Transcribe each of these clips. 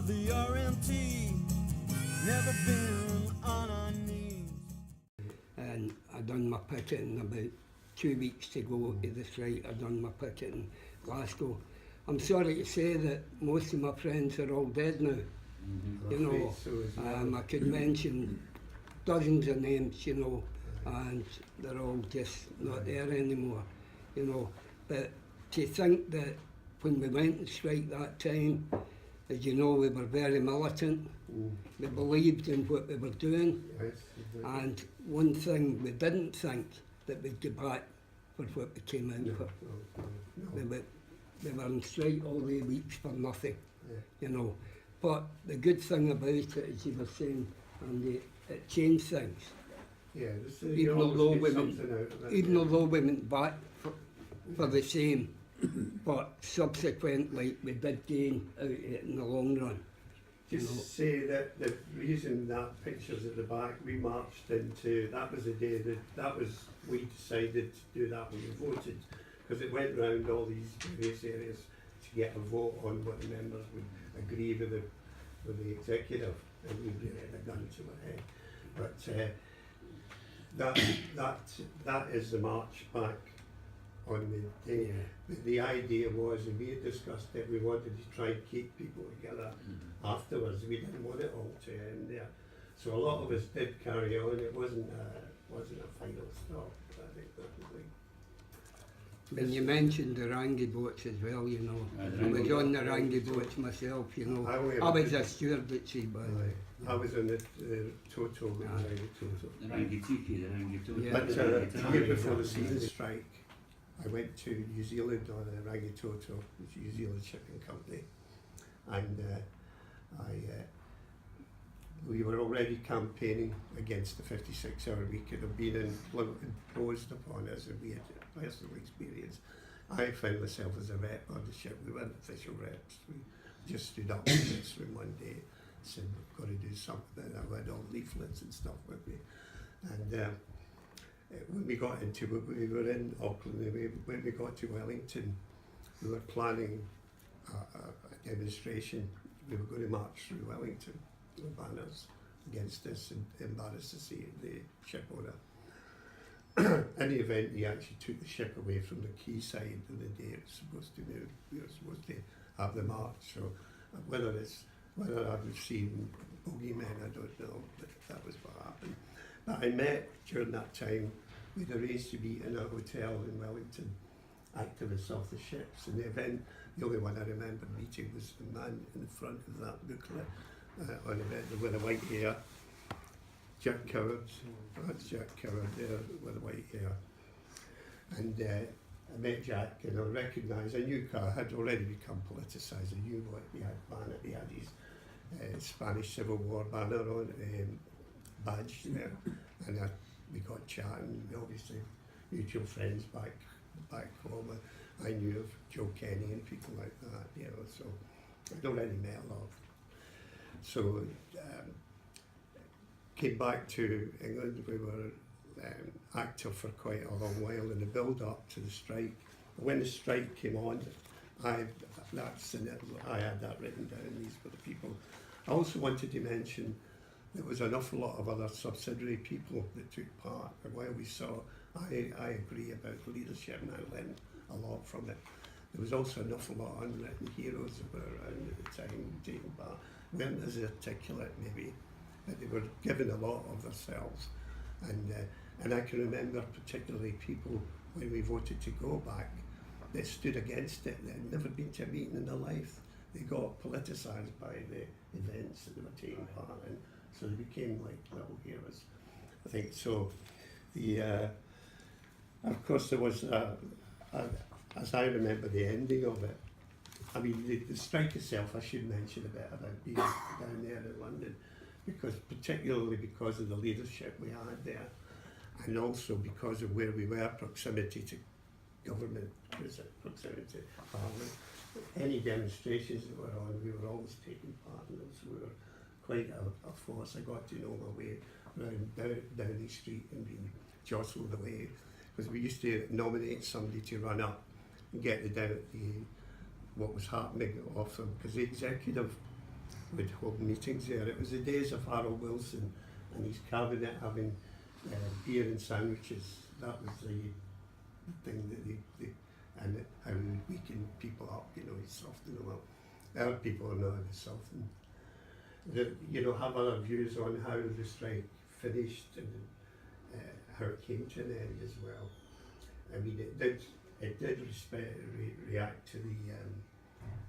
the RMT, never been on our knees. And I done my picketing about 2 weeks to go to the strike. I done my picketing in Glasgow. I'm sorry to say that most of my friends are all dead now. You know, I could mention dozens of names, you know, and they're all just not there anymore, you know. But to think that when we went on strike that time, as you know, we were very militant. We believed in what we were doing. And one thing we didn't think that we'd get back for what we came out for. We were on strike all the weeks for nothing, you know. But the good thing about it, as you were saying, Andy, it changed things. Yeah, even although we went back for the same, but subsequently we did gain out of it in the long run. Just say that the reason that picture's at the back, we marched into, that was the day we decided to do that when we voted, because it went round all these various areas to get a vote on what the members would agree with the executive, and we really had a gun to our head. But that is the march back on the day. The idea was, and we had discussed it, we wanted to try and keep people together afterwards. We didn't want it all to end there. So a lot of us did carry on. It wasn't a final stop, I think that was like. And you mentioned the Rangi boats as well, you know. I was on the Rangi boats myself, you know. I was a steward at sea, by the way. I was on the Toto, the Rangi Tiki, the Rangi Toto. Yeah. But a year before the Seafarers Strike, I went to New Zealand on a Rangi Toto, which is a New Zealand shipping company, and we were already campaigning against the 56-hour week. It had been imposed upon us, and we had personal experience. I found myself as a rep on the ship. We weren't official reps. We just stood up in this room one day, said we've got to do something. I had all leaflets and stuff with me, and when we got into it, we were in Auckland. When we got to Wellington, we were planning a demonstration. We were going to march through Wellington with banners against us and embarrass the ship owner. In the event, he actually took the ship away from the quayside on the day it was supposed to move. We were supposed to have the march. So whether I've seen bogeymen, I don't know, but that was what happened. But I met during that time, we'd arranged to meet in a hotel in Wellington, activists off the ships. And the event, the only one I remember meeting was the man in the front of that booklet on the bed with the white hair. Jack Coward, that's Jack Coward there with the white hair. And I met Jack and I recognised, I knew I had already become politicised. I knew what he had banner, he had his Spanish Civil War banner on, badge there. And we got chatting, obviously mutual friends back home. I knew of Joe Kenny and people like that, you know, so I'd already met a lot. So came back to England. We were active for quite a long while in the build-up to the strike. When the strike came on, I had that written down. These were the people. I also wanted to mention there was an awful lot of other subsidiary people that took part. And while we saw, I agree about the leadership, and I learned a lot from it. There was also an awful lot of unwritten heroes that were around at the time taking part. Weren't as articulate maybe, but they were given a lot of themselves. And I can remember particularly people, when we voted to go back, they stood against it. They had never been to a meeting in their life. They got politicised by the events that they were taking part in, so they became like little heroes. I think so. Of course there was, as I remember the ending of it, I mean the strike itself, I should mention a bit about being down there in London, particularly because of the leadership we had there, and also because of where we were, proximity to government, proximity to Parliament. Any demonstrations that were on, we were always taking part in those. We were quite a force. I got to know my way around Downing Street and being jostled away, because we used to nominate somebody to run up and get what was happening off them, because the executive would hold meetings there. It was the days of Harold Wilson and his cabinet having beer and sandwiches. That was the thing that they and how he would weaken people up, you know, he'd soften them up. Our people are not going to soften. You know, have other views on how the strike finished and how it came to an end as well. I mean, it did react to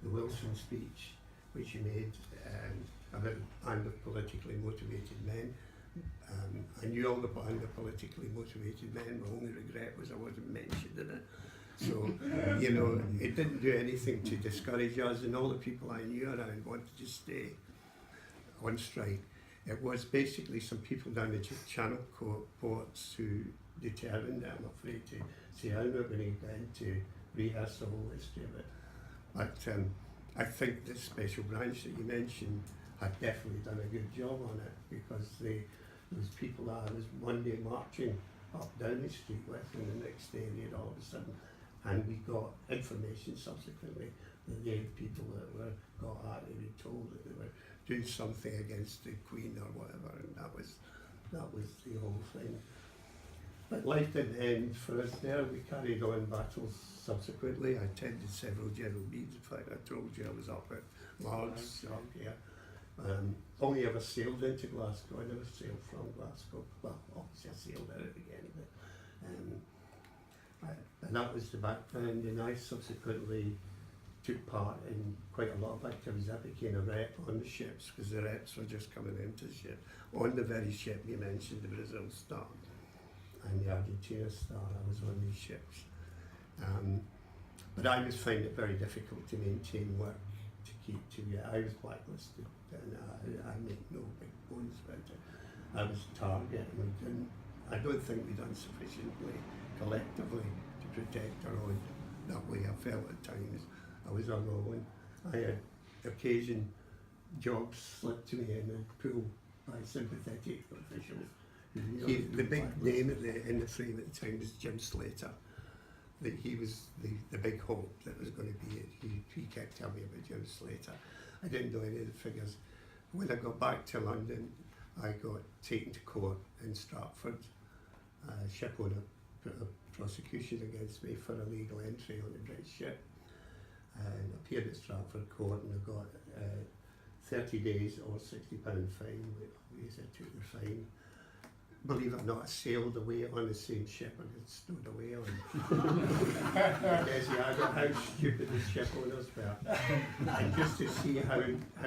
the Wilson speech, which he made about a band of politically motivated men. I knew all the band of politically motivated men. My only regret was I wasn't mentioned in it. So, you know, it didn't do anything to discourage us, and all the people I knew around wanted to stay on strike. It was basically some people down the Channel ports who determined it, I'm afraid to say. I'm not going to get into rehearse the whole history of it. But I think the special branch that you mentioned had definitely done a good job on it, because there was people that I was one day marching up down the street with, and the next day they'd all of a sudden, and we got information subsequently that the people that were got at, they were told that they were doing something against the Queen or whatever, and that was the whole thing. But life didn't end for us there. We carried on battles subsequently. I attended several general meetings. In fact, I told you I was up at Largs up here. Only ever sailed into Glasgow. I never sailed from Glasgow. Well, obviously I sailed out again, but and that was the background. And I subsequently took part in quite a lot of activities. I became a rep on the ships, because the reps were just coming into the ship. On the very ship you mentioned, the Brazil Star and the Argentina Star, I was on these ships. But I was finding it very difficult to maintain work, to keep to it. I was blacklisted, and I make no big bones about it. I was a target, and I don't think we'd done sufficiently collectively to protect our own. That way I felt at times I was alone. I had occasion jobs slipped to me in the pool by sympathetic officials. The big name in the frame at the time was Jim Slater. That he was the big hope that was going to be it. He kept telling me about Jim Slater. I didn't know any of the figures. When I got back to London, I got taken to court in Stratford. A ship owner put a prosecution against me for illegal entry on the British ship, and appeared at Stratford Court, and I got 30 days or £60 fine. I took the fine. Believe it or not, I sailed away on the same ship I got stowed away on. I got how stupid the ship owners were. And just to see how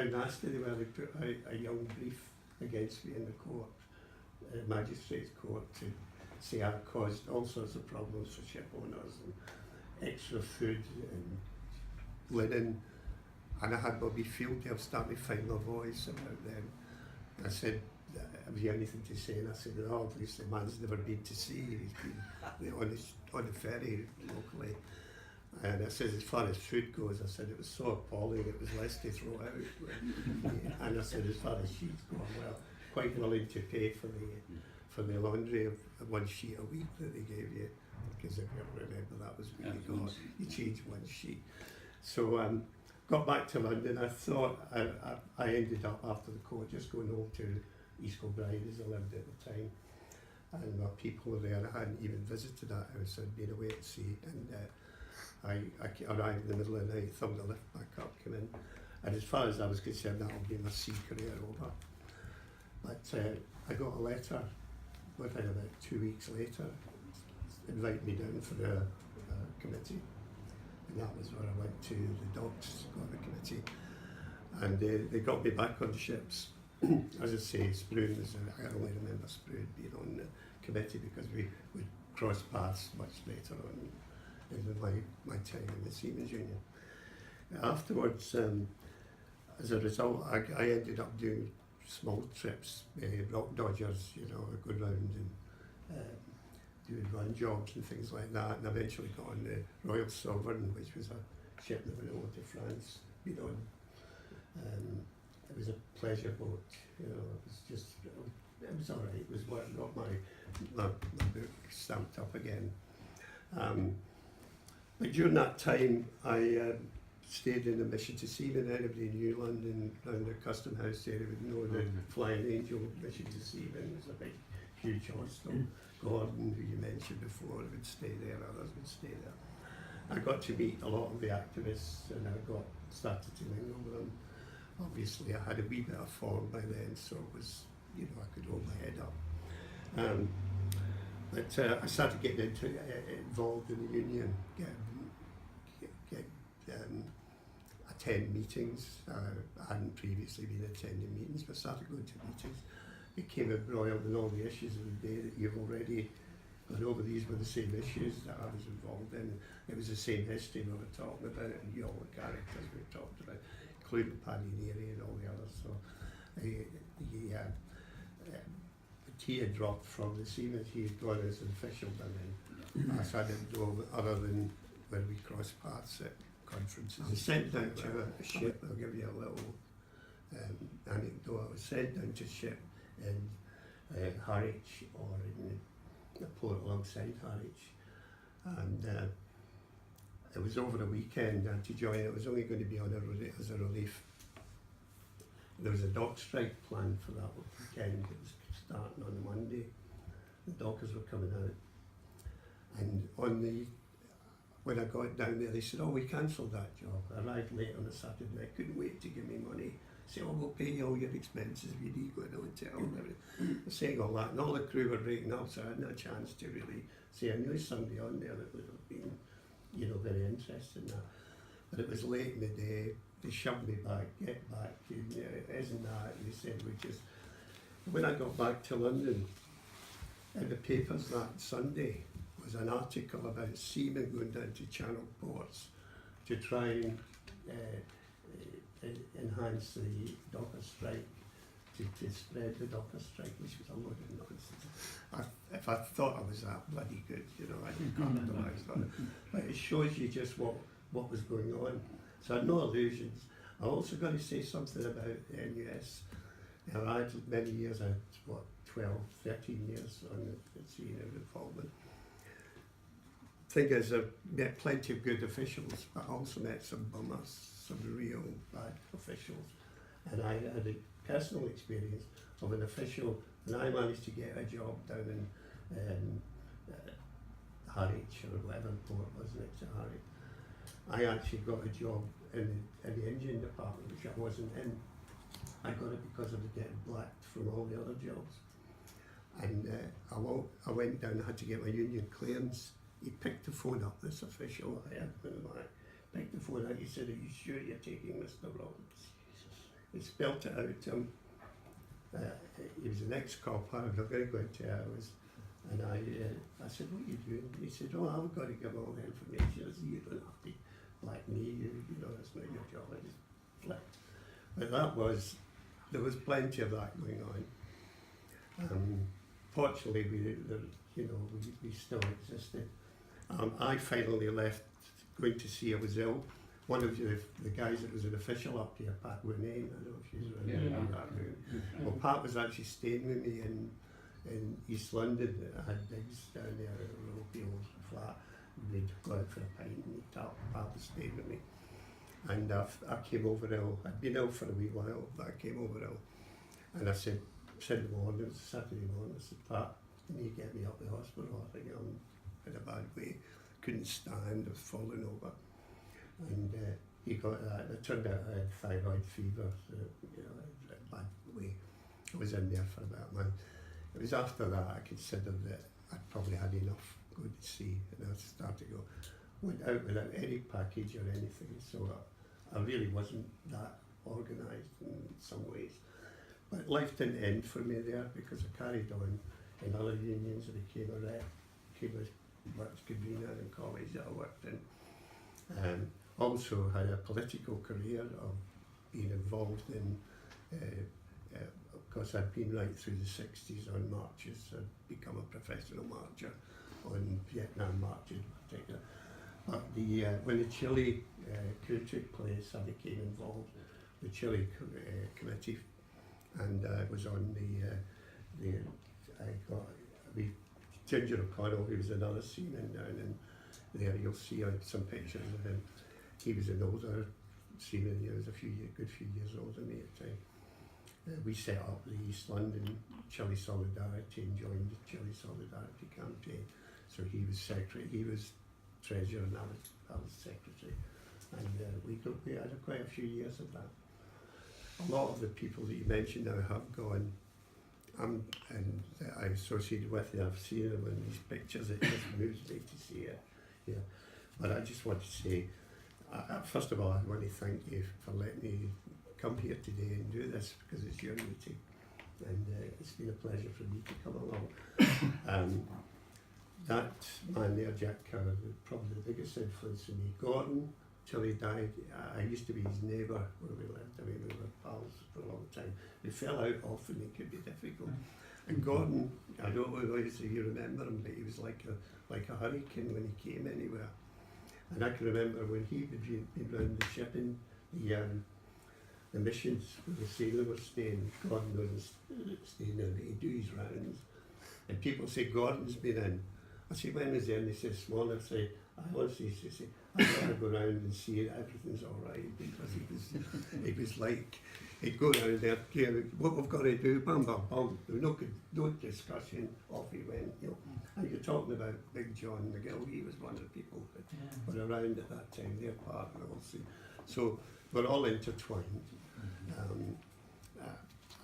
nasty they were, they put out a young brief against me in the court, magistrates' court, to say I caused all sorts of problems for ship owners, and extra food and linen. And I had Bobby Field there starting to find my voice about them. I said, have you anything to say? And I said, oh, at least the man's never been to sea. He's been on the ferry locally. And I said, as far as food goes, I said, it was so appalling, it was less to throw out. And I said, as far as sheets go, well, quite willing to pay for the laundry of one sheet a week that they gave you. Because if you remember, that was what you got. You changed one sheet. So got back to London. I thought I ended up after the court just going home to East Kilbride, as I lived at the time, and my people were there. I hadn't even visited that house. I'd been away at sea, and I arrived in the middle of the night, thumbed the lift back up, came in, and as far as I was concerned, that would be my sea career over. But I got a letter within about 2 weeks later, inviting me down for a committee, and that was where I went to the docks, got a committee, and they got me back on the ships. As I say, Sproon I only remember Sproon being on the committee because we would cross paths much later on in my time in the Seamen's Union. Afterwards, as a result, I ended up doing small trips, rock dodgers, you know, go round and doing run jobs and things like that, and eventually got on the Royal Sovereign, which was a ship that went over to France, been on. It was a pleasure boat, you know, it was all right, it was what got my book stamped up again. But during that time, I stayed in the Mission to Seamen. Anybody knew London, around the Custom House area would know the Flying Angel Mission to Seamen was a big, huge hostel. Gordon, who you mentioned before, would stay there, others would stay there. I got to meet a lot of the activists and I started to mingle with them. Obviously I had a wee bit of form by then, so it was, you know, I could hold my head up. But I started getting involved in the union, attend meetings. I hadn't previously been attending meetings, but started going to meetings. Became embroiled in all the issues of the day that you've already gone over. These were the same issues that I was involved in. It was the same history we were talking about, and all the characters we talked about, including Paddy Neary and all the others. So the tea had dropped from the seamen. He had gone as an official, and then so I didn't know other than when we crossed paths at conferences. I was sent down to a ship. I'll give you a little anecdote. I was sent down to a ship in Harwich, or in the port alongside Harwich, and it was over a weekend. And to join, it was only going to be on as a relief. There was a dock strike planned for that weekend. It was starting on the Monday. The dockers were coming out, and when I got down there, they said, "Oh, we cancelled that job." I arrived late on a Saturday night. I couldn't wait to give me money. Say, "Oh, we'll pay you all your expenses if you need go to the hotel and everything." Saying all that, and all the crew were breaking up, so I hadn't a chance to really say. I knew somebody on there that would have been, you know, very interested in that. But it was late in the day. They shoved me back, get back, isn't that? And they said, we just. When I got back to London, in the papers that Sunday was an article about seamen going down to channel ports to try and enhance the docker strike, to spread the docker strike, which was a load of nonsense. If I thought I was that bloody good, you know, I didn't compromise on it. But it shows you just what was going on. So I had no illusions. I also got to say something about the NUS. Now, I had many years, I had 12, 13 years on the senior involvement. Thing is, I've met plenty of good officials, but I also met some bummers, some real bad officials. And I had a personal experience of an official, and I managed to get a job down in Harwich, or whatever port was next to Harwich. I actually got a job in the engine department, which I wasn't in. I got it because I was getting blacked from all the other jobs. And I went down, I had to get my union clearance. He picked the phone up, this official, I had been like, picked the phone up, he said, "Are you sure you're taking Mr. Rollins?" He spelt it out to him. He was an ex-cop, I'm not going to go into it. And I said, "What are you doing?" He said, "Oh, I've got to give all the information." I said, "You don't have to black me, you know, that's not your job." I just flipped. But there was plenty of that going on. Fortunately, we still existed. I finally left, going to sea. I was ill. One of the guys that was an official up here, Pat Winane, I don't know if she's remember that room. Well, Pat was actually staying with me in East London. I had digs down there at a ropey old flat. We'd go out for a pint and Pat was staying with me. And I came over ill. I'd been ill for a wee while, but I came over ill. And I said, Sunday morning, it was Saturday morning, I said, "Pat, can you get me up to the hospital? I think I'm in a bad way. Couldn't stand, I was falling over." And he got that. It turned out I had thyroid fever, so, you know, in a bad way. I was in there for about a month. It was after that I considered that I'd probably had enough going to sea, and I started to go. Went out without any package or anything, so I really wasn't that organised in some ways. But life didn't end for me there, because I carried on in other unions. I became a rep, became a works convener in college that I worked in. Also had a political career of being involved in, of course I'd been right through the 60s on marches. I'd become a professional marcher on Vietnam marches in particular. But when the Chile coup took place, I became involved with the Chile committee, and I was on Ginger O'Connell, who was another seaman down in there. You'll see some pictures of him. he was an older seaman, he was good few years older than me at the time. We set up the East London Chile Solidarity and joined the Chile Solidarity campaign. So he was secretary, he was treasurer, and I was secretary. And we had quite a few years of that. A lot of the people that you mentioned now have gone, and that I associated with, I've seen them in these pictures, it just moves me to see it. Yeah. But I just want to say, first of all, I want to thank you for letting me come here today and do this, because it's your meeting, and it's been a pleasure for me to come along. That man there, Jack Kerr, was probably the biggest influence on me. Gordon, till he died, I used to be his neighbour where we lived. I mean, we were pals for a long time. We fell out often, it could be difficult. And Gordon, I don't know if you remember him, but he was like a hurricane when he came anywhere. And I can remember when he would be around the shipping, the missions where the sailor was staying, Gordon wasn't staying there, but he'd do his rounds. And people say, Gordon's been in. I say, when was he in? They say, this morning. I say, I honestly say, I gotta go round and see it, everything's all right, because he was like, he'd go down there, what we've got to do, bam, bam, bam, no discussion, off he went, you know. And you're talking about Big John McGill, he was one of the people that were around at that time, they're part of it also. So we're all intertwined.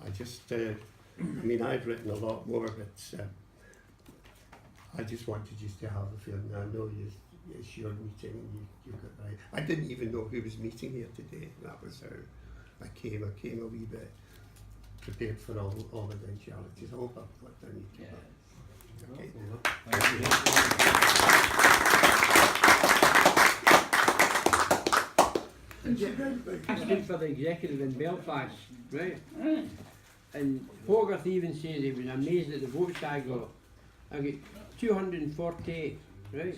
I just, I mean, I've written a lot more, but I just wanted just to have a feeling. I know it's your meeting and you got right. I didn't even know who was meeting here today. That was how I came a wee bit prepared for all eventualities. I hope I've got down to that. Okay. I stood for the executive in Belfast, right? And Hogarth even says he was amazed at the votes I got. I got 248, right?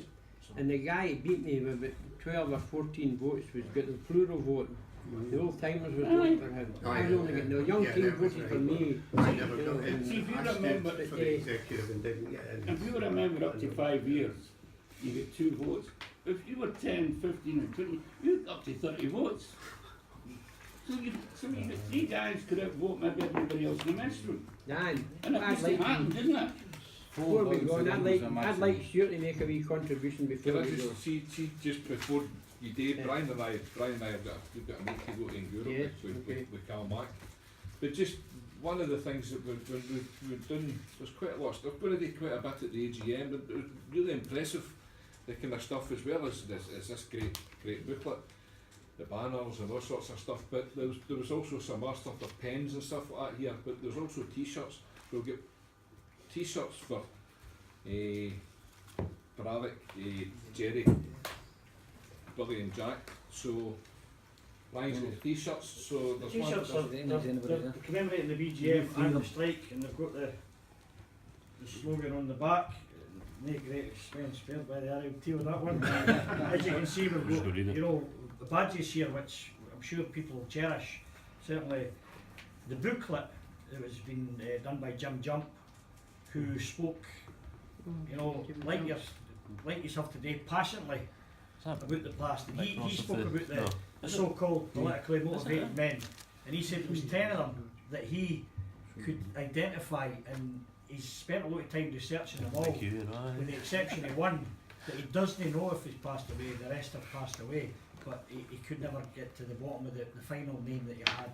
And the guy beat me with about 12 or 14 votes, was got the plural vote. The old timers was voting for him. I was only getting the young team voted for me. I never got in. See, if you I stood remember, for the executive and didn't get in. if you were a member up to 5 years, you get 2 votes. If you were 10, 15 and 20, you got up to 30 votes. So you got 3 guys could outvote maybe everybody else in the mess room. Dan, And it I'd used to like happen, didn't it? before we go, I'd like Stuart to make a wee contribution before Can I we go. just see just before you did, Yeah. Brian and I have got we've got a meet to go to in Europe Yeah, next week okay. with Cal Mack. But just one of the things that we've done, there's quite a lot of stuff. We're going to do quite a bit at the AGM, but it was really impressive, the kind of stuff, as well as this great booklet, the banners and all sorts of stuff. But there was also some other stuff, the pens and stuff like that here, but there's also t-shirts. We'll get t-shirts for Braddock, Jerry, Billy and Jack. So Ryan's got t-shirts, so there's T-shirts are they're commemorating the BGF and the strike, and they've got the slogan on the back. No great expense spared by the RMT with that one. As you can see, we've got, you know, the badges here, which I'm sure people will cherish. Certainly the booklet that was been done by Jim Jump, who spoke, you know, like yourself today, passionately about the past. And he spoke about the so-called politically motivated men, and he said there was 10 of them that he could identify, and he's spent a lot of time researching them all, with the exception of one that he doesn't know if he's passed away. The rest have passed away, but he could never get to the bottom of the final name that he had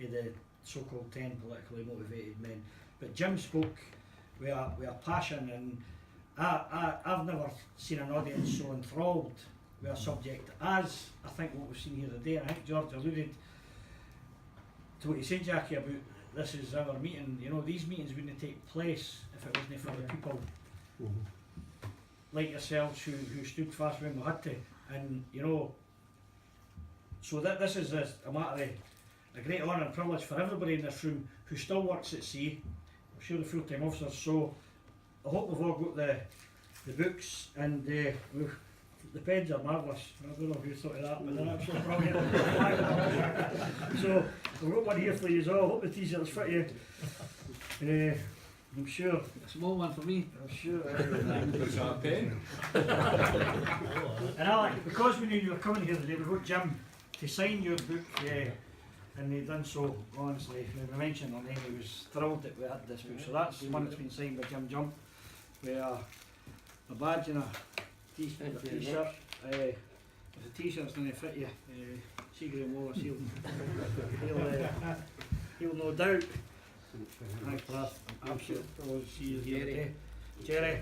of the so-called 10 politically motivated men. But Jim spoke with a passion, and I've never seen an audience so enthralled with a subject as I think what we've seen here today. And I think George alluded to what you said, Jackie, about this is our meeting. You know, these meetings wouldn't take place if it wasn't for the people like yourselves who stood fast when we had to. And you know, so that this is a matter of a great honour and privilege for everybody in this room who still works at sea. I'm sure the full-time officers. So I hope we've all got the books, and the pens are marvellous. I don't know if you thought of that, but they're absolutely brilliant. So we've got one here for you as well. I hope the t-shirts fit you. I'm sure, A small one for me. I'm sure. There's a pen. And Alec, because we knew you were coming here today, we got Jim to sign your book, and he done so, honestly. We mentioned her name, he was thrilled that we had this book. So that's the one that's been signed by Jim Jump, with a badge and a Thank you very t-shirt. If the t-shirt's going to fit you, Seagrave Wallace, he'll no doubt. Thanks for that. Absolutely. We'll see you here today. Jerry.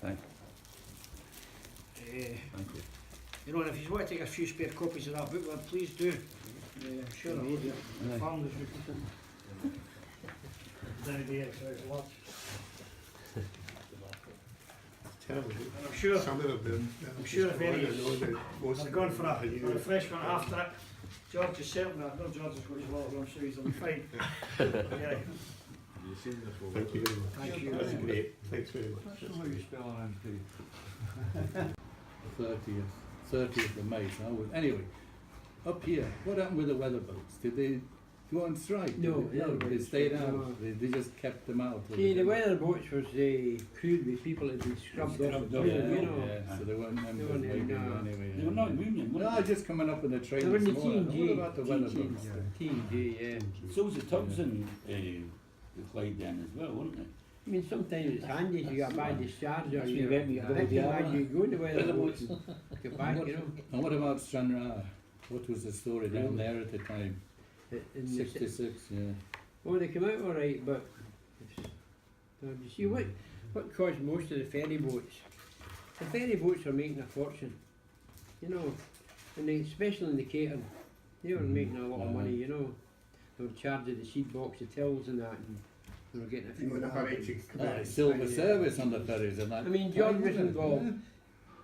Thank Thank you. You know, and if you want to take a few spare copies of that book, well, please do. I'm sure I would. Aye. Families would. Down there, it's a lot. Terrible. And I'm sure Some of them, I'm sure if any most they're going for a refreshment after it. George is certainly, I know George has got his water, I'm sure he'll be fine. Yeah. You've seen this one. Thank you very much. Thank you. That's great. Thanks very much. That's how you spell RMT. 30th of May. So anyway, up here, what happened with the weather boats? Did they go on strike? No, They stayed out. no. They just kept them out. See, the weather boats was crewed with people that had been scrubbed off the boat, Yeah, you know. yeah, so they weren't members weren't in, maybe no. anyway. They were not union, were No, they? just coming up in the train They were in the this morning. T&G. What about the weather boats? T&G, yeah. So was the tubs in the Clyde then as well, weren't they? I mean, sometimes it's handy if you got a bad discharge or That's you're when you went with your glad body you go in the weather boats and get back, What- you know. And what about Stranraer? What was the story down there at the time? In the 66, yeah. Well, they come out all right, but you see what caused most of the ferry boats? The ferry boats were making a fortune, you know, and especially in the catering, they were making a lot of money, you know. They were charging the seed box, the tills and that, and they were getting a few. You know, bob. Silver service on the ferries and that. I mean, George was involved.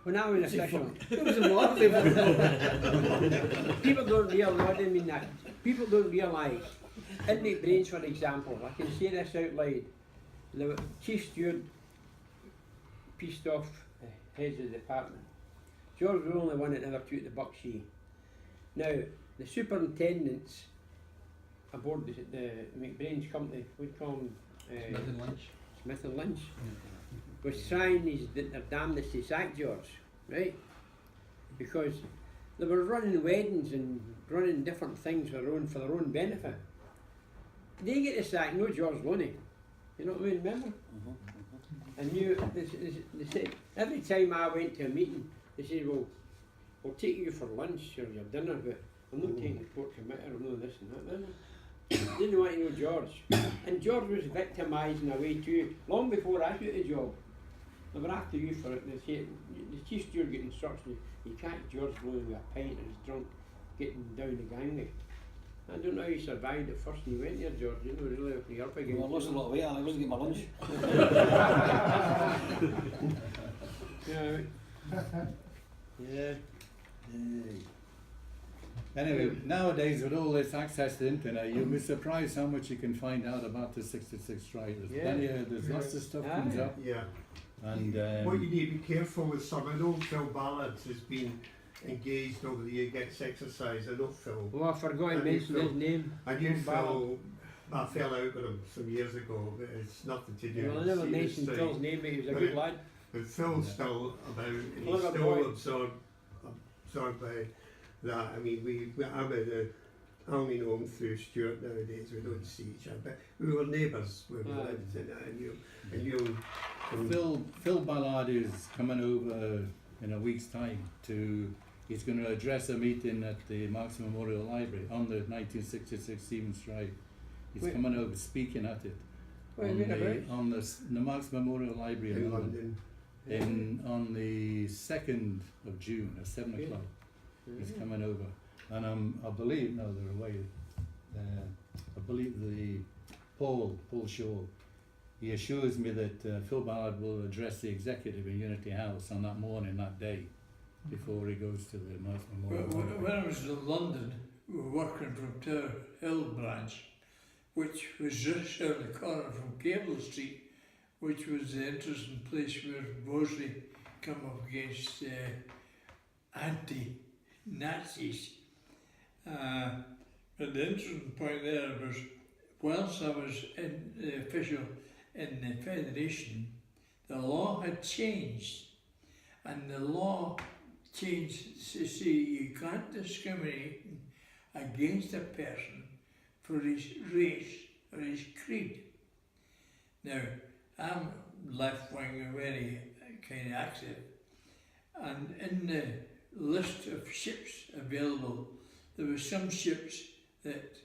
When I was official, It was a lot. people don't realise, I didn't mean that, people don't realise, in the Branch for example, I can say this out loud, the chief steward pieced off the heads of the department. George was the only one that never took the buck sea. Now, the superintendents aboard the McBrain's company, we call them Smith and Lynch, was trying their damnedest to sack George, right? Because they were running weddings and running different things for their own benefit. They get the sack, no George Loney. You know what I mean, remember? And they said, every time I went to a meeting, they said, well, we'll take you for lunch or your dinner, but I'm not taking the port committee or no this and that, remember? Didn't want to know George. And George was victimised in a way too, long before I got the job. They were after you for it, they said, the chief steward got instructions, you can't George blowing with a pint and he's drunk, getting down the gangway. I don't know how he survived at first when he went there, George, you know, really opened up again. Well, I lost a lot of weight and I was getting my lunch. Yeah. Anyway, nowadays with all this access to the internet, you'll be surprised how much you can find out about the 66 strike. There's lots of stuff comes up. Yeah. And What you need to be careful with some, I know Phil Ballards has been engaged over the year, gets exercise, I know Phil. Oh, I forgot to And you mention his name. I knew Phil Ballard. Phil, I fell out with him some years ago, but it's nothing to do Well, I with never the mentioned strike. Phil's name, but he was a But good lad. But Phil's still about, and he's Clever still boy. absorbed by that. I mean, I only know him through Stuart nowadays, we don't see each other, but we were neighbours when we Aye. lived in that, and you Phil Ballard is coming over in a week's time he's going to address a meeting at the Marks Memorial Library on the 1966 Seaman strike. He's Wait. coming over speaking at it Wait, on whereabouts? the Marks Memorial Library in in London. London. On the 2nd of June at 7 Okay. o'clock. He's coming over, and I believe no, they're away. I believe the Paul Shaw. He assures me that Phil Ballard will address the executive in Unity House on that morning, that day, before he goes to the Marks Memorial. When I was in London, we were working from Tower Hill branch, which was just around the corner from Cable Street, which was the interesting place where Bosley come up against anti-Nazis. But the interesting point there was whilst I was in the official in the Federation, the law had changed, and the law changed to say you can't discriminate against a person for his race or his creed. Now, I'm left-wing and very kind of active, and in the list of ships available, there were some ships that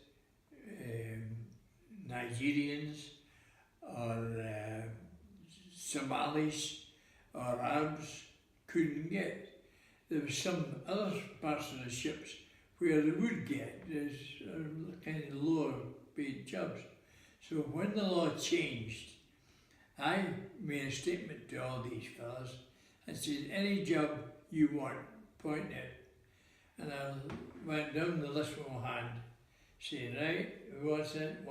Nigerians or Somalis or Arabs couldn't get. There were some other parts of the ships where they would get. There's kind of lower paid jobs. So when the law changed, I made a statement to all these fellas and said, any job you want, point it. And I went down the list with my hand, saying, right, what's it.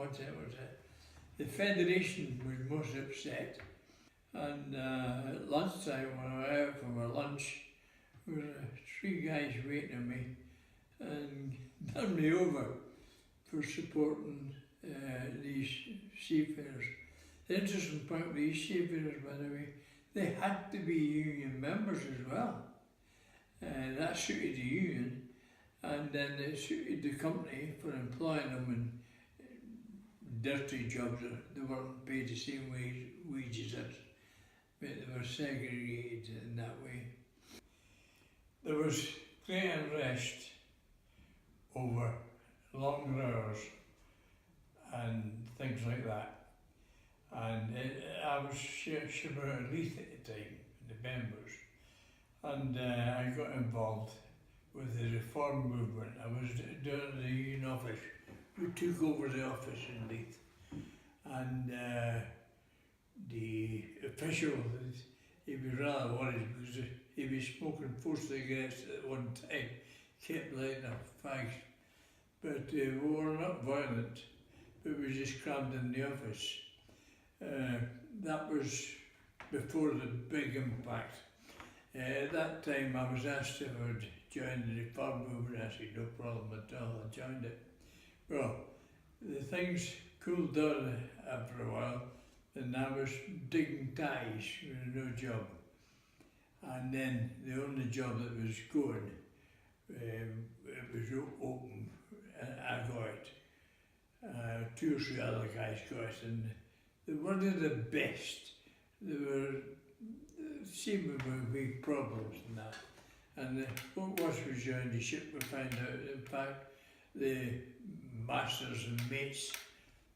The Federation was most upset, and at lunchtime when I went out for my lunch, there were 3 guys waiting on me and done me over for supporting these seafarers. The interesting point with these seafarers, by the way, they had to be union members as well. And that suited the union, and then it suited the company for employing them in dirty jobs. They weren't paid the same wages as, but they were segregated in that way. There was great unrest over longer hours and things like that. And I was Shipper Leith at the time, the members, and I got involved with the reform movement. I was down the union office. We took over the office in Leith, and the official, he was rather worried because he was smoking 4 cigarettes at one time, kept lighting up fags. But we were not violent, but we just crammed in the office. That was before the big impact. At that time I was asked if I would join the reform movement. I said no problem at all, I joined it. Well, the things cooled down after a while, and I was digging ties with no job. And then the only job that was going, it was open, and I got it. 2 or 3 other guys got it, and they weren't the best. They were seeming with big problems and that. And once we joined the ship, we found out, in fact, the masters and mates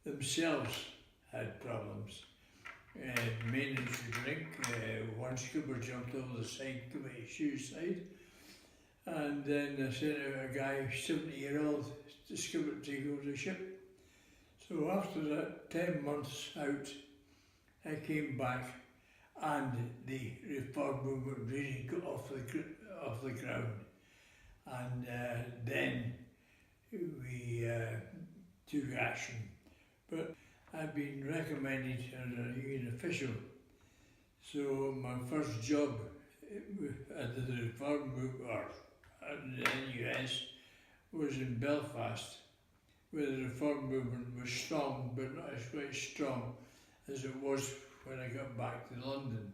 themselves had problems. Maintenance to drink, one skipper jumped over the side, committed suicide, and then they sent out a guy, 70-year-old, to skipper to take over the ship. So after that 10 months out, I came back, and the reform movement really got off the ground. And then we took action. But I've been recommended as a union official. So my first job at the reform movement, or at the NUS, was in Belfast, where the reform movement was strong, but not as quite strong as it was when I got back to London.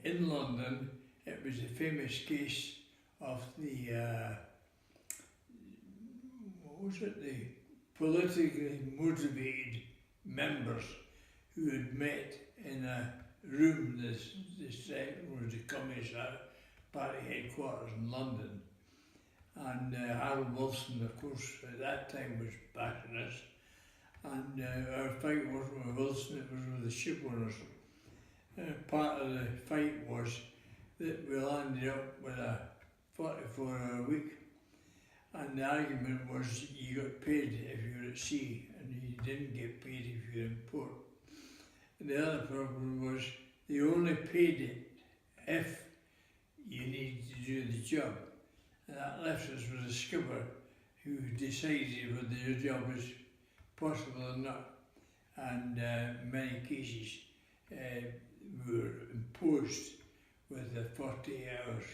In London, it was a famous case of the, the politically motivated members who had met in a room this time was the Communist Party headquarters in London. And Harold Wilson, of course, at that time was backing us. And our fight wasn't with Wilson, it was with the ship owners. Part of the fight was that we landed up with a 44-hour week. And the argument was you got paid if you were at sea, and you didn't get paid if you were in port. And the other problem was they only paid it if you needed to do the job. And that left us with a skipper who decided whether your job was possible or not. And many cases were imposed with the 40 hours.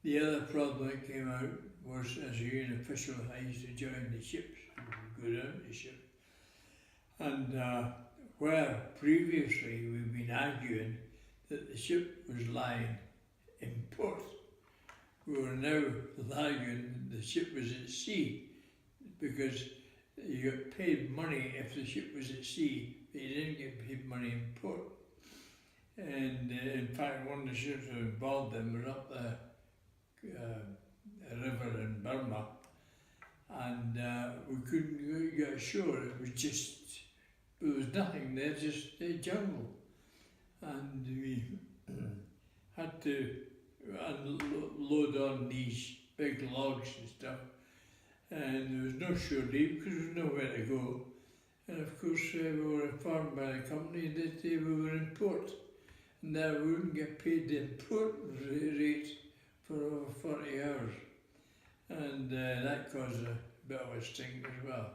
The other problem that came out was, as a union official, I used to join the ships, go down to the ships. And where previously we've been arguing that the ship was lying in port, we were now arguing that the ship was at sea, because you got paid money if the ship was at sea, but you didn't get paid money in port. And in fact, one of the ships that involved them was up the river in Burma, and we couldn't get ashore. It was just, there was nothing there, just a jungle. And we had to unload on these big logs and stuff, and there was no shore leave because there was nowhere to go. And of course we were informed by the company that we were in port, and that we wouldn't get paid the import rate for over 40 hours. And that caused a bit of a stink as well.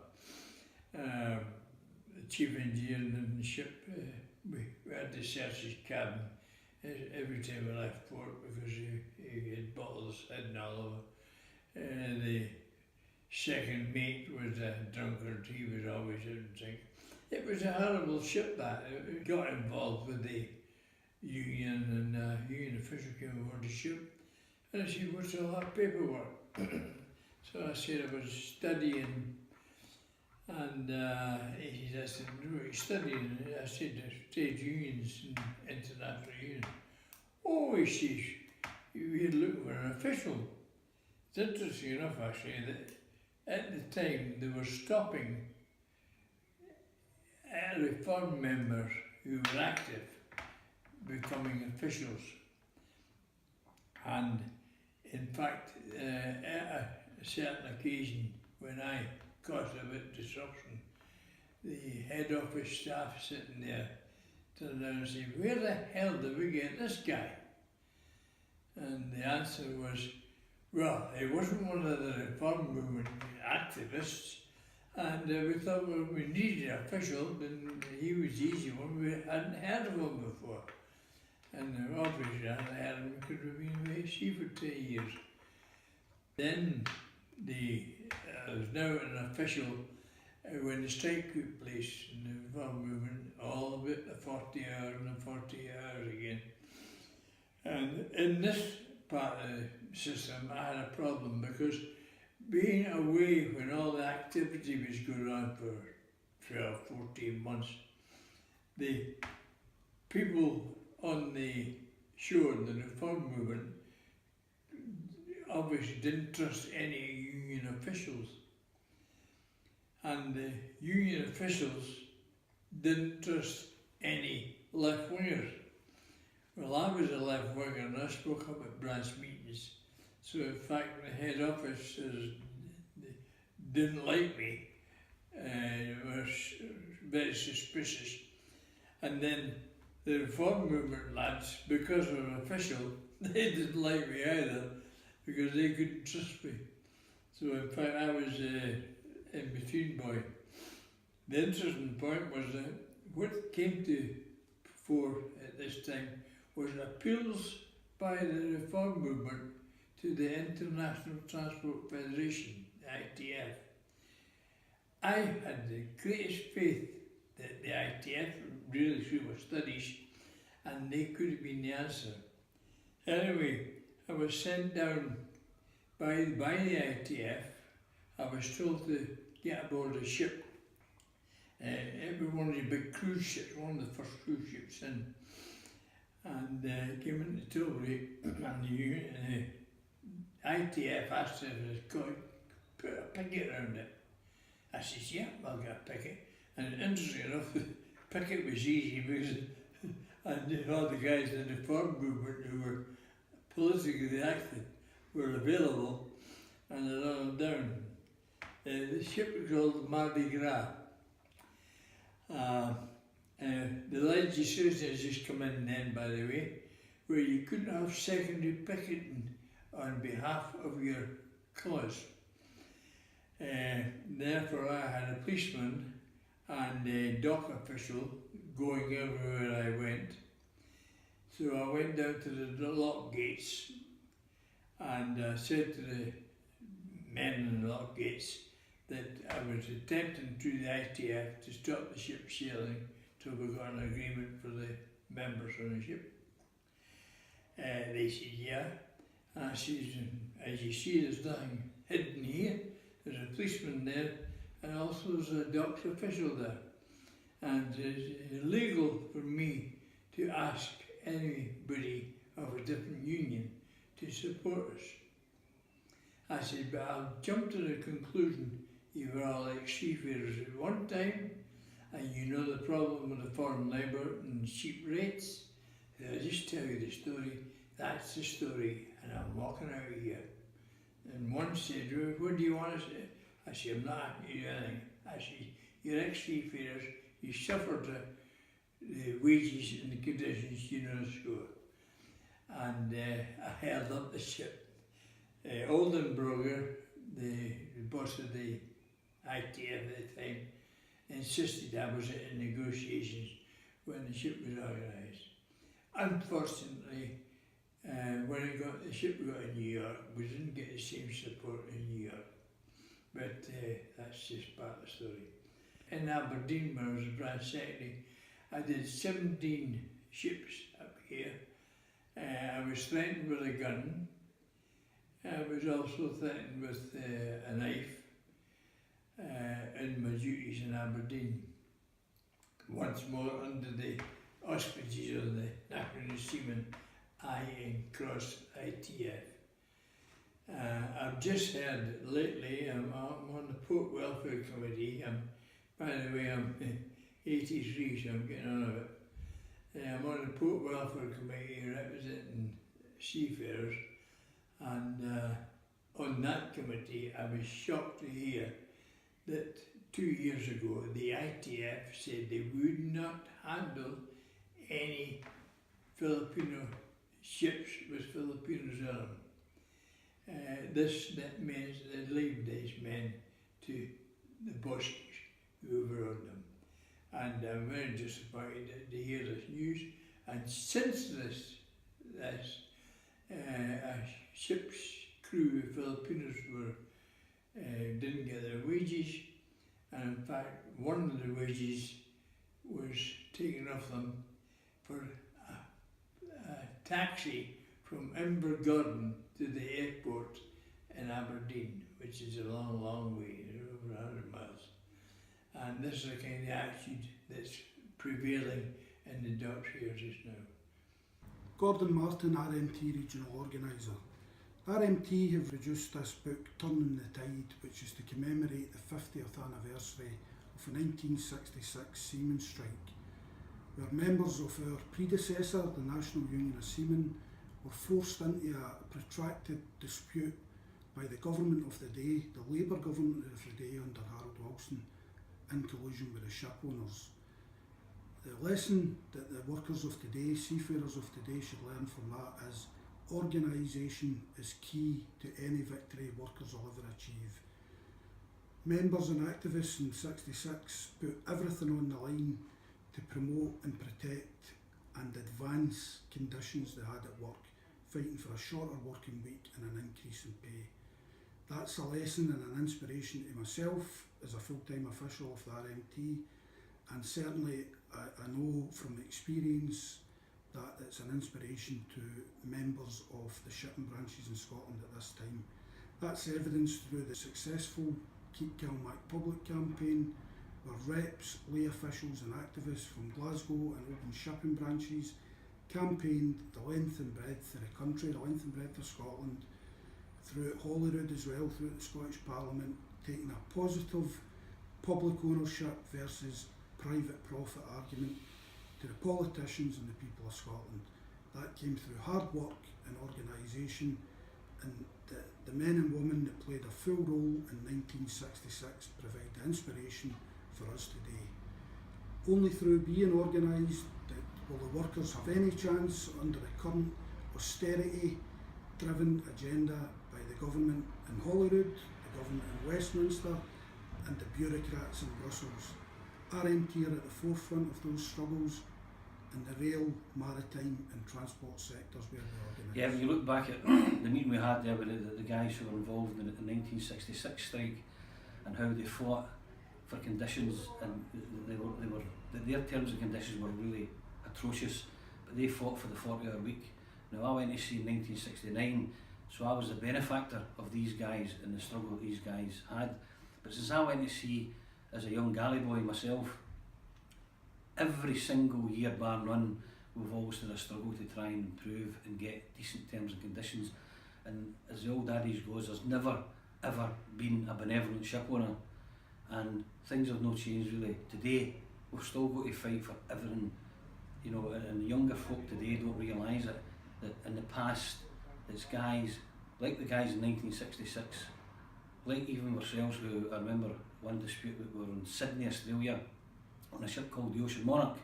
The chief engineer in the ship, we had to search his cabin every time we left port because he had bottles hidden all over. The second mate was a drunkard, he was always out and drink. It was a horrible ship that. It got involved with the union, and union official came aboard the ship, and I said, what's all that paperwork? So I said I was studying, and he said, no, you're studying. I said, trade unions and international unions. Oh, he says, you're looking for an official. It's interesting enough, actually, that at the time they were stopping reform members who were active becoming officials. And in fact, at a certain occasion when I caused a bit of disruption, the head office staff sitting there turned around and said, where the hell did we get this guy? And the answer was, well, he wasn't one of the reform movement activists, and we thought, well, we needed an official, and he was the easy one. We hadn't heard of him before. And obviously I hadn't heard of him because we've been away at sea for 2 years. Then there was now an official, when the strike took place in the reform movement, all of it, the 40 hours and the 40 hours again. And in this part of the system I had a problem because being away when all the activity was going on for 12, 14 months, the people on the shore in the reform movement obviously didn't trust any union officials, and the union officials didn't trust any left-wingers. Well, I was a left-winger and I spoke up at branch meetings, so in fact the head office didn't like me, were very suspicious, and then the reform movement lads, because I'm official, they didn't like me either, because they couldn't trust me. So in fact I was in between boy. The interesting point was that what came to fore at this time was appeals by the reform movement to the International Transport Federation, the ITF. I had the greatest faith that the ITF really through my studies, and they could have been the answer. Anyway, I was sent down by the ITF. I was told to get aboard a ship. It was one of the big cruise ships, one of the first cruise ships in. And came into Tilbury, and the ITF asked if I could put a picket around it. I said, yeah, I'll get a picket. And interestingly enough, the picket was easy because and all the guys in the reform movement who were politically active were available, and they let them down. The ship was called Mardi Gras. The legislation has just come in then, by the way, where you couldn't have secondary picketing on behalf of your cause. Therefore I had a policeman and a dock official going everywhere I went. So I went down to the lock gates and said to the men in the lock gates that I was attempting through the ITF to stop the ship sailing till we got an agreement for the members on the ship. They said, yeah. And I said, as you see, there's nothing hidden here. There's a policeman there, and also there's a docks official there. And it's illegal for me to ask anybody of a different union to support us. I said, but I'll jump to the conclusion you were all ex-seafarers at one time, and you know the problem with the foreign labour and cheap rates. So I'll just tell you the story. That's the story, and I'm walking out of here. And one said, what do you want to say? I said, I'm not asking you anything. I said, you're ex-seafarers, you suffered the wages and the conditions you know score. And I held up the ship. Oldenburger, the boss of the ITF at the time, insisted I was in negotiations when the ship was organised. Unfortunately, when the ship got in New York, we didn't get the same support in New York. But that's just part of the story. In Aberdeen, when I was a branch secretary, I did 17 ships up here. I was threatened with a gun. I was also threatened with a knife in my duties in Aberdeen. Once more, under the auspices of the National Seamen, I crossed ITF. I've just heard lately, I'm on the Port Welfare Committee. By the way, I'm 83, so I'm getting on a bit. I'm on the Port Welfare Committee representing seafarers, and on that committee I was shocked to hear that 2 years ago the ITF said they would not handle any Filipino ships with Filipinos on them. That means they leave these men to the bosses who overrode them. And I'm very disappointed to hear this news. And since this ship's crew of Filipinos didn't get their wages, and in fact one of the wages was taken off them for a taxi from Invergordon to the airport in Aberdeen, which is a long, long way, over 100 miles. And this is the kind of attitude that's prevailing in the docks here just now. Gordon Martin, RMT Regional Organiser. RMT have produced this book, Turning the Tide, which is to commemorate the 50th anniversary of the 1966 Seamen Strike, where members of our predecessor, the National Union of Seamen, were forced into a protracted dispute by the government of the day, the Labour government of the day under Harold Wilson, in collusion with the ship owners. The lesson that the workers of today, seafarers of today, should learn from that is organisation is key to any victory workers will ever achieve. Members and activists in '66 put everything on the line to promote and protect and advance conditions they had at work, fighting for a shorter working week and an increase in pay. That's a lesson and an inspiration to myself as a full-time official of the RMT, and certainly I know from experience that it's an inspiration to members of the shipping branches in Scotland at this time. That's evidenced through the successful Keep Kilmac public campaign, where reps, lay officials and activists from Glasgow and open shipping branches campaigned the length and breadth of the country, the length and breadth of Scotland, through Holyrood as well, through the Scottish Parliament, taking a positive public ownership versus private profit argument to the politicians and the people of Scotland. That came through hard work and organisation, and the men and women that played a full role in 1966 provide the inspiration for us today. Only through being organised will the workers have any chance under the current austerity-driven agenda by the government in Holyrood, the government in Westminster and the bureaucrats in Brussels. RMT are at the forefront of those struggles, in the rail, maritime and transport sectors where we organise. Yeah, when you look back at the meeting we had there with the guys who were involved in the 1966 strike and how they fought for conditions, and their terms and conditions were really atrocious, but they fought for the 40-hour week. Now I went to sea in 1969, so I was the benefactor of these guys and the struggle that these guys had. But since I went to sea as a young galley boy myself, every single year bar none, we've always had a struggle to try and improve and get decent terms and conditions. And as the old adage goes, there's never ever been a benevolent ship owner, and things have not changed really. Today we've still got to fight for everything, you know, and the younger folk today don't realise it, that in the past it's guys like the guys in 1966, like even ourselves, who I remember one dispute that we were in Sydney, Australia, on a ship called the Ocean Monarch,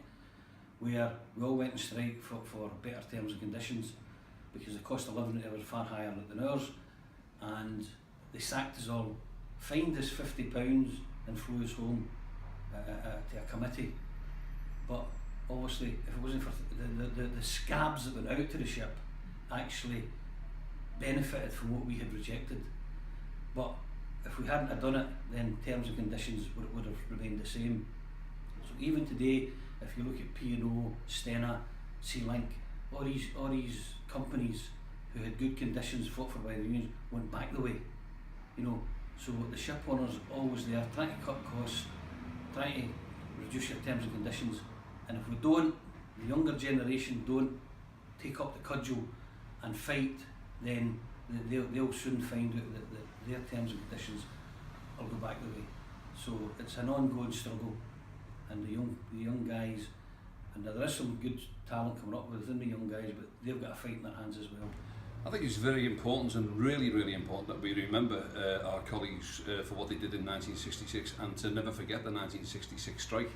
where we all went on strike for better terms and conditions because the cost of living there was far higher than ours, and they sacked us all, fined us £50 and flew us home to a committee. But obviously if it wasn't for the scabs that went out to the ship actually benefited from what we had rejected. But if we hadn't have done it, then terms and conditions would have remained the same. So even today, if you look at P&O, Stena, Sea-Link, all these companies who had good conditions fought for by the unions went back the way, you know. So the ship owners always there trying to cut costs, trying to reduce your terms and conditions, and if we don't, the younger generation don't take up the cudgel and fight, then they'll soon find out that their terms and conditions will go back the way. So it's an ongoing struggle, and the young guys, and there is some good talent coming up within the young guys, but they've got a fight in their hands as well. I think it's very important, and really, really important, that we remember our colleagues for what they did in 1966, and to never forget the 1966 strike.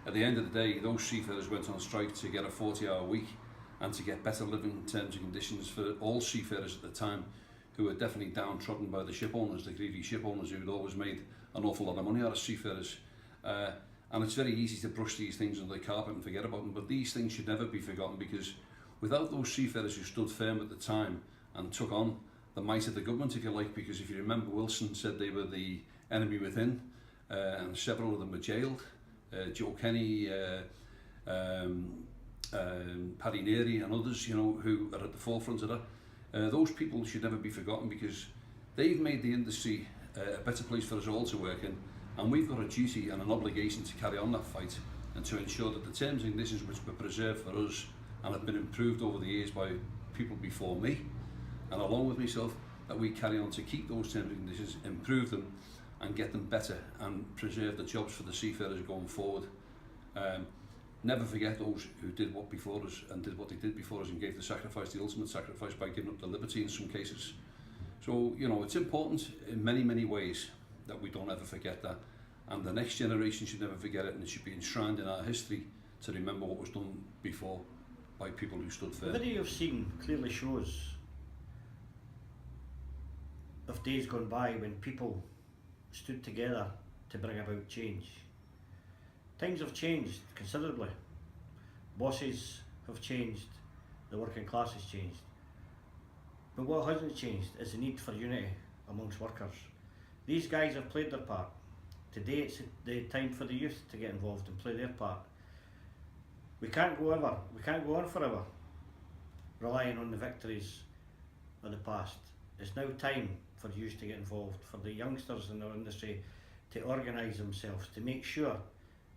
At the end of the day, those seafarers went on strike to get a 40-hour week and to get better living terms and conditions for all seafarers at the time, who were definitely downtrodden by the ship owners, the greedy ship owners who had always made an awful lot of money out of seafarers. And it's very easy to brush these things under the carpet and forget about them, but these things should never be forgotten, because without those seafarers who stood firm at the time and took on the might of the government, if you like, because if you remember, Wilson said they were the enemy within, and several of them were jailed. Joe Kenny, Paddy Neary and others, you know, who are at the forefront of that. Those people should never be forgotten, because they've made the industry a better place for us all to work in, and we've got a duty and an obligation to carry on that fight and to ensure that the terms and conditions which were preserved for us and have been improved over the years by people before me and along with myself, that we carry on to keep those terms and conditions, improve them and get them better and preserve the jobs for the seafarers going forward. Never forget those who did what before us and did what they did before us and gave the sacrifice, the ultimate sacrifice, by giving up their liberty in some cases. So, you know, it's important in many, many ways that we don't ever forget that, and the next generation should never forget it, and it should be enshrined in our history to remember what was done before by people who stood firm. The video you've seen clearly shows of days gone by when people stood together to bring about change. Times have changed considerably. Bosses have changed, the working class has changed. But what hasn't changed is the need for unity amongst workers. These guys have played their part. Today it's the time for the youth to get involved and play their part. We can't go on forever relying on the victories of the past. It's now time for youth to get involved, for the youngsters in our industry to organise themselves, to make sure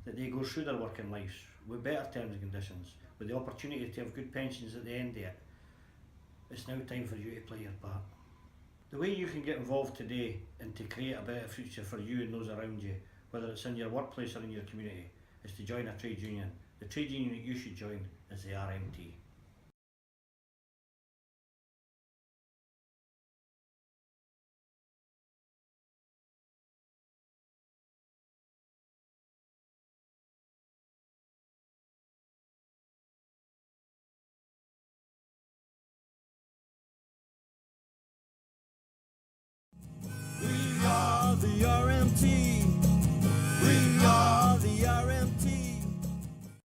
that they go through their working lives with better terms and conditions, with the opportunity to have good pensions at the end of it. It's now time for you to play your part. The way you can get involved today and to create a better future for you and those around you, whether it's in your workplace or in your community, is to join a trade union. The trade union that you should join is the RMT. We are the RMT.